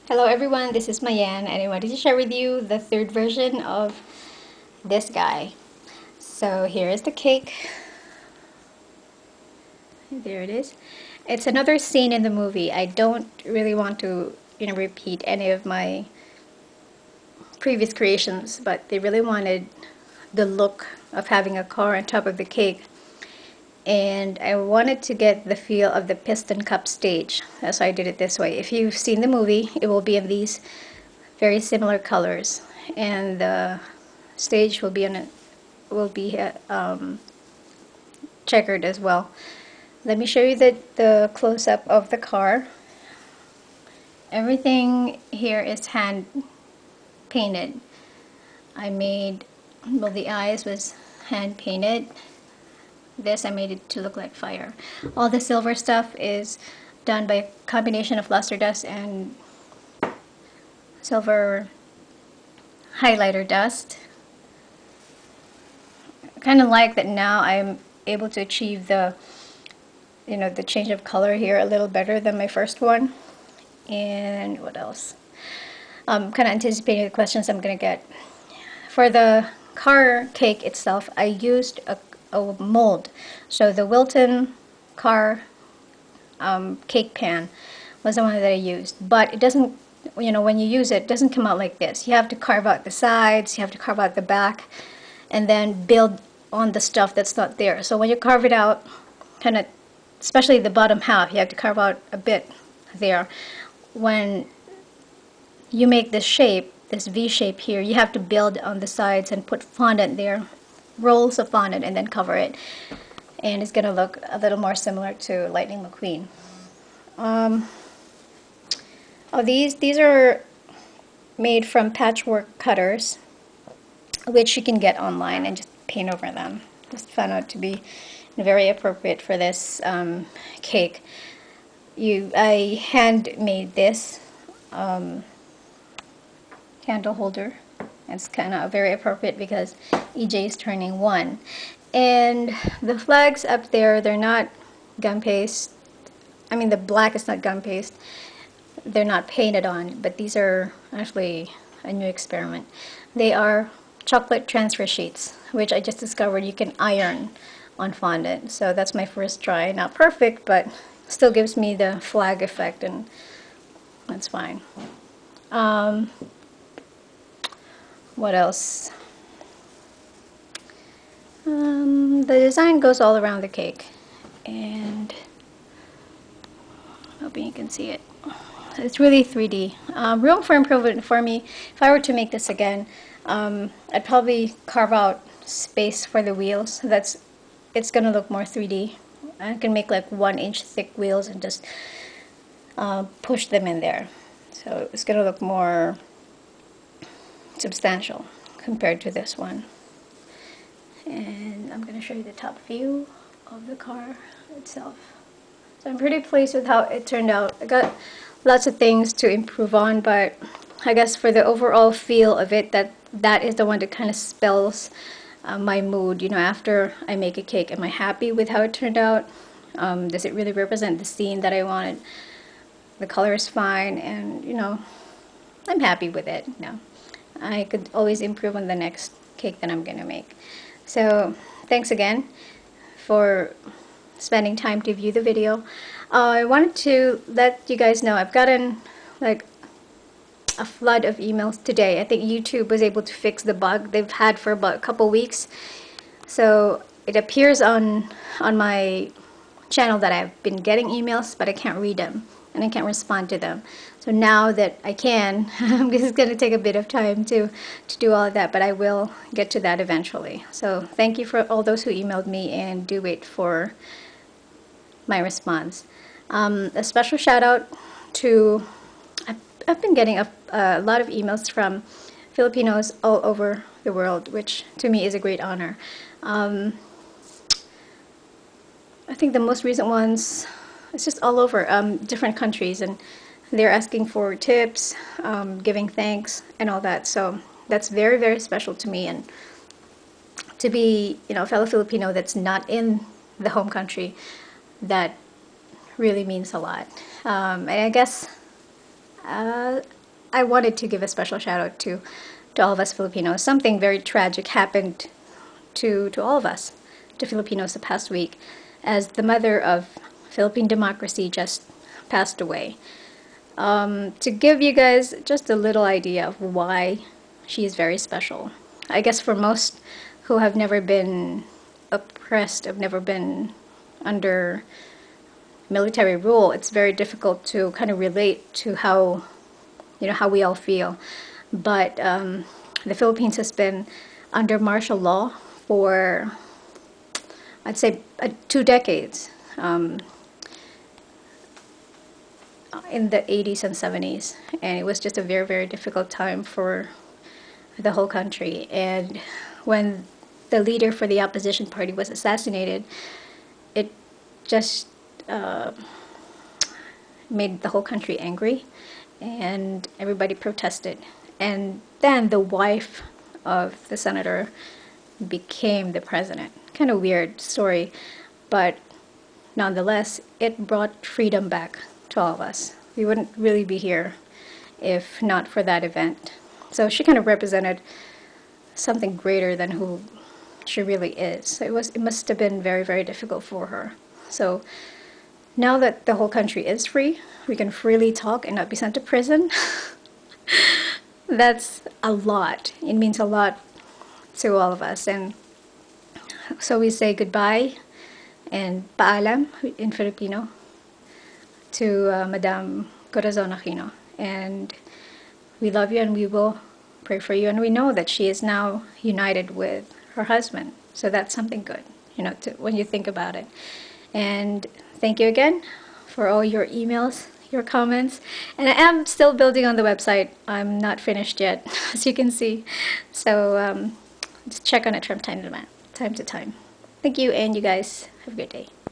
Hello everyone, this is Mayen and I wanted to share with you the third version of this guy. So here is the cake. There it is. It's another scene in the movie. I don't really want to, repeat any of my previous creations, but they really wanted the look of having a car on top of the cake. And I wanted to get the feel of the piston cup stage. That's why I did it this way. If you've seen the movie, it will be in these very similar colors, and the stage will be checkered as well. Let me show you the close-up of the car. Everything here is hand painted. Well, the eyes was hand painted. This I made it to look like fire. All the silver stuff is done by a combination of luster dust and silver highlighter dust. I kind of like that now I'm able to achieve the change of color here a little better than my first one. And what else? I'm kind of anticipating the questions I'm gonna get. For the car cake itself, I used a mold. So the Wilton car cake pan was the one that I used, but it doesn't, when you use it, it doesn't come out like this. You have to carve out the sides, you have to carve out the back, and then build on the stuff that's not there. So when you carve it out, kind of, especially the bottom half, you have to carve out a bit there. When you make this shape, this V shape here, you have to build on the sides and put fondant there, rolls of fondant, and then cover it. And it's going to look a little more similar to Lightning McQueen. These are made from patchwork cutters, which you can get online and just paint over them. Just found out to be very appropriate for this cake. I hand made this candle holder. It's kind of very appropriate because EJ is turning 1. And the flags up there, they're not gum paste. I mean, the black is not gum paste. They're not painted on, but these are actually a new experiment. They are chocolate transfer sheets, which I just discovered you can iron on fondant. So that's my first try. Not perfect, but still gives me the flag effect, and that's fine. What else? The design goes all around the cake, and hoping you can see it. It's really 3D. Room for improvement for me. If I were to make this again, I'd probably carve out space for the wheels. So it's gonna look more 3D. I can make like 1-inch thick wheels and just push them in there. So it's gonna look more substantial compared to this one. And I'm going to show you the top view of the car itself. So I'm pretty pleased with how it turned out. I got lots of things to improve on, but I guess for the overall feel of it, that is the one that kind of spells my mood. After I make a cake, am I happy with how it turned out? Does it really represent the scene that I wanted? The color is fine, and I'm happy with it. I could always improve on the next cake that I'm gonna make. So thanks again for spending time to view the video. I wanted to let you guys know I've gotten like a flood of emails today. I think YouTube was able to fix the bug they've had for about a couple weeks. So it appears on my channel that I've been getting emails, but I can't read them and I can't respond to them. So now that I can, this is going to take a bit of time to do all of that, but I will get to that eventually. So thank you for all those who emailed me, and do wait for my response. A special shout out to, I've been getting a lot of emails from Filipinos all over the world, which to me is a great honor. I think the most recent ones, it's just all over different countries, and they're asking for tips, giving thanks, and all that. So that's very, very special to me, and to be, a fellow Filipino that's not in the home country, that really means a lot. And I guess I wanted to give a special shout out to all of us Filipinos. Something very tragic happened to all of us, to Filipinos, the past week, as the mother of Philippine democracy just passed away. To give you guys just a little idea of why she is very special. I guess for most who have never been oppressed, have never been under military rule, it's very difficult to kind of relate to how, how we all feel. But the Philippines has been under martial law for, I'd say, 2 decades. In the 80s and 70s, and it was just a very, very difficult time for the whole country. And when the leader for the opposition party was assassinated, it just made the whole country angry, and everybody protested. And then the wife of the senator became the president. Kind of weird story, but nonetheless, it brought freedom back to all of us. We wouldn't really be here if not for that event. So she kind of represented something greater than who she really is. It must have been very, very difficult for her. So now that the whole country is free, we can freely talk and not be sent to prison. That's a lot. It means a lot to all of us. And so we say goodbye and paalam in Filipino to Madame Corazon Aquino. And we love you and we will pray for you. And we know that she is now united with her husband. So that's something good, when you think about it. And thank you again for all your emails, your comments. And I am still building on the website. I'm not finished yet, as you can see. So just check on it from time to time. Thank you, and you guys have a good day.